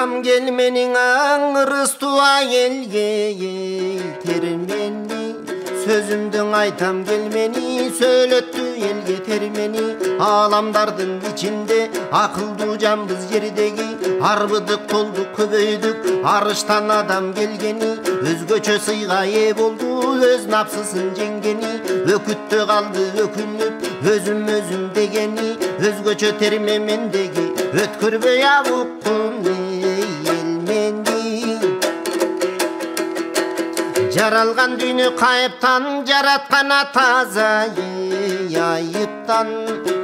Aytam gelmenin аңырыс туа елге термени Sözümdün aytam gelmeni söylöttü elge termeni Alamdardın içinde akıldı cambız yerdegi Arbıdık tolduk köböydük arıştan adam gelgeni Özgöçö sıyga ye boldu öz napsısın jengeni Öküttü kaldı ökünüp özüm degeni Özgöçö termemendegi ötkürбөй avukkun elmeni Жаралган дүйнө кайыптан жараткан таза айыптан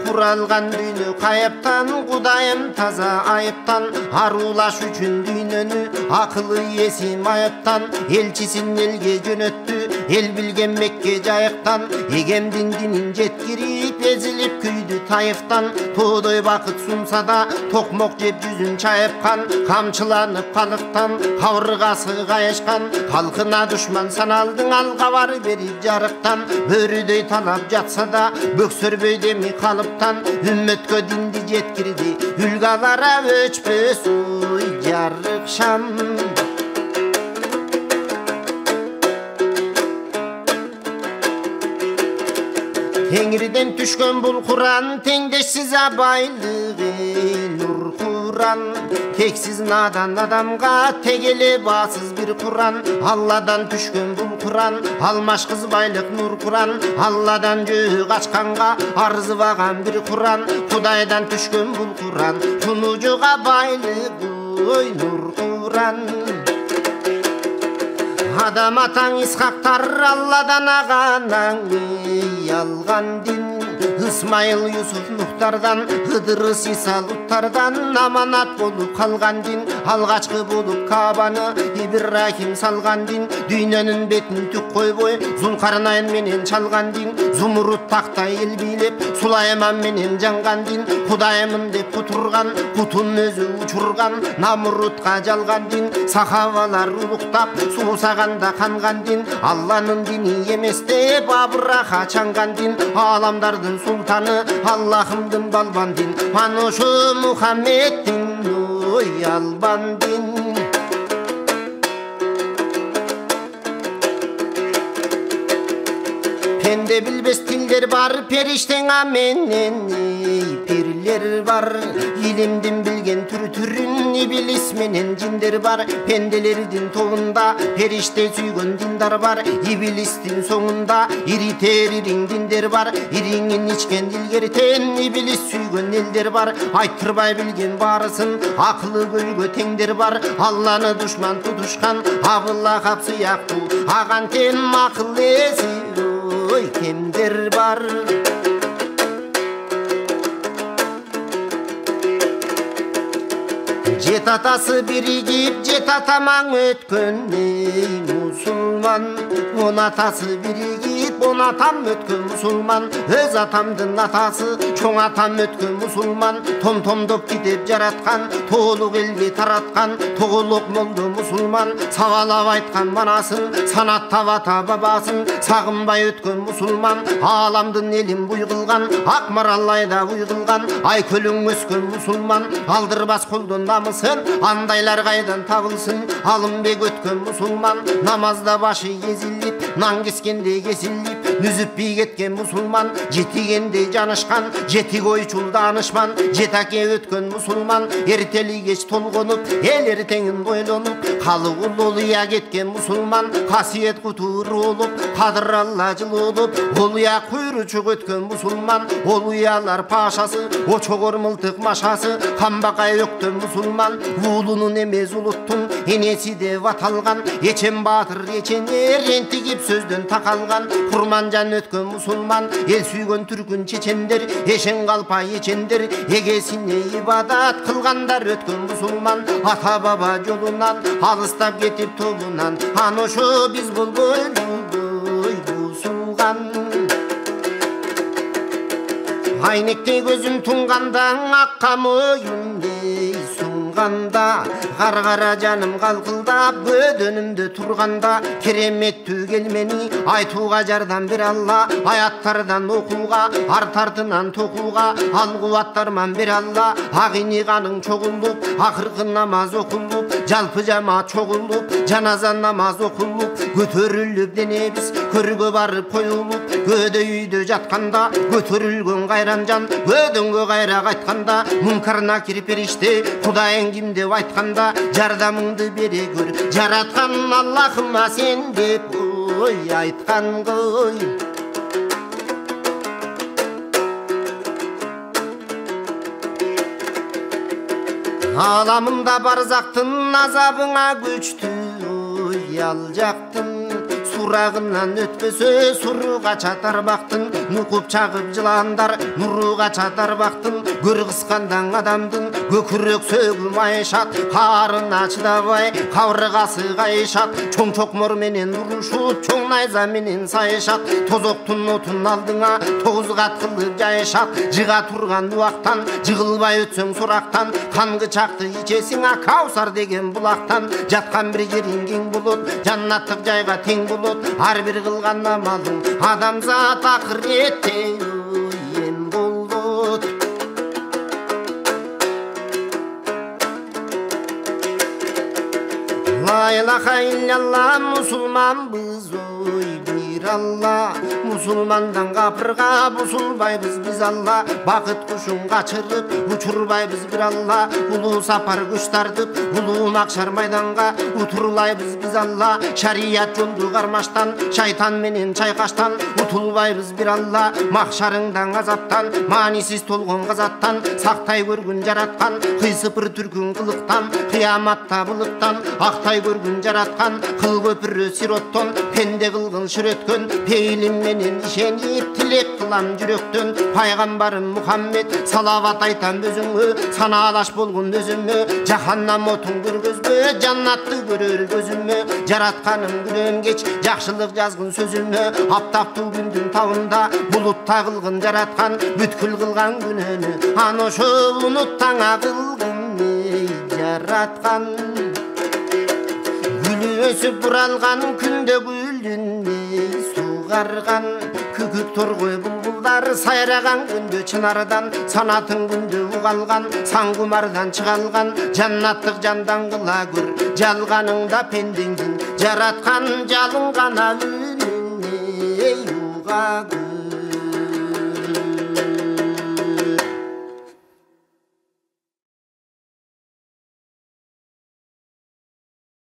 Куралган дүйнө кайыптан Кудайым таза айыптан Арулаш үчүн дүйнөнү акылы эсим айыптан Элчисин элге жөнөттү эл билген Мекке жайыктан Эгемдин динин жеткирип эзилип күйдү тайыптан Тоодой бакыт сунса да токмок жеп жүзүн чайыпкан Камчыланып калыктан кабыргасы кайышкан Калкына душман саналдың алга бар берип жарыктан Бөрүдөй талап жатса да бөксөрбөй деми калыптан Үммөткө динди жеткирди үлгалара өчпөс ой жарык шам Теңирден түшкөн бул Куран теңдешсиз абайлыгы нур Куран Тексиз надан адамга тегеле басыз бир Куран Алладан түшкөн бул Куран алмаш кызбайлык нур Куран Алладан жөө качканга арзыбаган бир Куран Кудайдан түшкөн бул Куран тунужуга байлык ой нур Куран Адам атаң Исхактар Алладан аганаң алган дин Исмайыл Юсуф Нухтардан Ыдырыс Иса Луттардан аманат болуп калган дин Алгачкы болуп Каабаны Ибрахим салган дин Дүйнөнүн бетин түк койбой Зулкарнайн менен чалган дин Зумруд такта эл бийлеп Сулайман менен жанган дин Кудайымын деп кутурган Кутун өзү учурган Намрудка жалган дин Сахабалар улуктап суусаганда канган дин Алланын дини эмес деп Абраха чанган дин Аламдардын султаны Аллахымдын балбан дин Манушу Мухаммеддин ой албан дин Пенде билбес тилдер бар периштең аменен Пирлер бар илимдин билген түрүн Иблис менен жиндер бар Пенделердин тобунда периште сүйгөн диндар бар Иблистин соңунда иритер ириң диндер бар Ириңин ичкен дилгертен Иблис сүйгөн элдер бар Айттырбай билген барысын акылы көлгө теңдер бар Алланы душман тутушкан Абылла кап сыяктуу агантен акыл эси ой кемдер бар Жет атасы биригип жет атамаң өткөн мусулман Он атасы биригип он атам өткөн мусулман Өз атамдын атасы чоң атам өткөн мусулман Том-томдоп китеп жараткан тоолук элге тараткан Тоголук молду мусулман Сабалап айткан манасын санаттап ата бабасын Сагынбай өткөн мусулман Аламдын элин буй кылган Ак маралайда буй кылган Ай көлүң өскөн мусулман Алдырбас колдон намысын Андайлар кайдан табылсын Алымбек өткөн мусулман Намазда башы езилип Нан кескенде кесилип Нүзүппей кеткен мусулман Жетигенде жанышкан Жетик ойчул данышман Жетаке өткөн мусулман Эртели кеч толгонуп Эл эртеңин ойлонуп Калык улуя кеткен мусулман Касиет кутур болуп Кадыр алла жылуулуп Улуя куйручук өткөн мусулман Улуялар пашасы Очогор мылтык машасы Камбакай өктөн мусулман Уулунун эмес улуттун энеси деп аталган Эчен баатыр эченер энтигип сөздөн такалган Курманжан өткөн мусулман эл сүйгөн түркүн чечендер Эшен калпа эчендер эгесине ибадат кылгандар өткөн мусулман Ата баба жолунан алыстап кетип тобунан Аны ошо биз болбой бусулган Айнектей көзүм тунганда акка моюндей тұрғанда, қарғара жаным қалқылдап бөдөнүмдө турганда, кереметтүү келмени айтууга жардам бер Алла, аяттардан окууга, арт артынан токууга ал кубаттарман бер Алла. Агыни каның чогулуп, акыркы намаз окулуп, жалпы жамаат чогулуп, жаназа намаз окулуп, көтөрүлүп денебиз көргө барып коюлуп, көдө үйдө жатканда көтөрүлгөн кайран жан көдөнгө кайра кайтканда, мункар накир периште Кудайың ким деп айтканда, жардамыңды бере көр жараткан Аллахыма сен деп ой айткан кой. Аламында барзактын азабыңа күчтүү ал жактын сурагынан өтпөсө суруга чатар бактын, нукуп чагып жыландар нуруга чатар бактын, көр кыскандан адамдын көкүрөк сөгү майышат, карына чыдабай кабыргасы кайышат, чоң чокмор менен урушуп чоң найза менен сайышат, тозоктун отун алдыңа 9 кат кылып жайышат, жыга турган убактан жыгылбай өтсөң сурактан, кангы чакты ичесиң Каусар деген булактан, жаткан бир жериң кең болот, жаннаттык жайга тең болот, ар бир кылган амалың адамзат акыретте эм болот. Ла илаха иллялла мусулманбыз ой бир Алла, мусулмандан капырга бузулбайбыз биз Алла, бакыт кушун качырып учурбайбыз бир Алла, улуу сапар күч тартып улуу макшар майданга утурлайбыз биз Алла, шарият жолду кармаштан шайтан менен чайкаштан утулбайбыз бир Алла, макшарыңдан азаптан маанисиз толгон газаттан сактай көргүн жараткан, кыйсыпыр түркүн кылыктан, кыяматта булыктан актай көргүн жараткан, кыл көпүрө сироттон пенде кылгын шүрөткөн, пейилим менен ишенип тилек кылам жүрөктөн, пайгамбарым Мухаммед салават айтам өзүңө, санаалаш болгон өзүмө, жаханнам отун көргөзбө, жаннатты көрөр көзүмө, жаратканым күнөн кеч жакшылык жазгын сөзүмө, аптаптуу күндүн табында булутта кылгын жараткан, бүткүл кылган күнөөнү аны ошол унуттаңа кылгын жараткан. Гүлү өсүп буралган күндө гүлүнмөй сугарган, күкүк торгой булбулдар сайраган күндө чынардан, санатын күндө угалган, саңгумардан чыгалган, жаннаттык жандан кыла көр жалганыңда пендеңдин жараткан, жалынган үнүнө уга көр.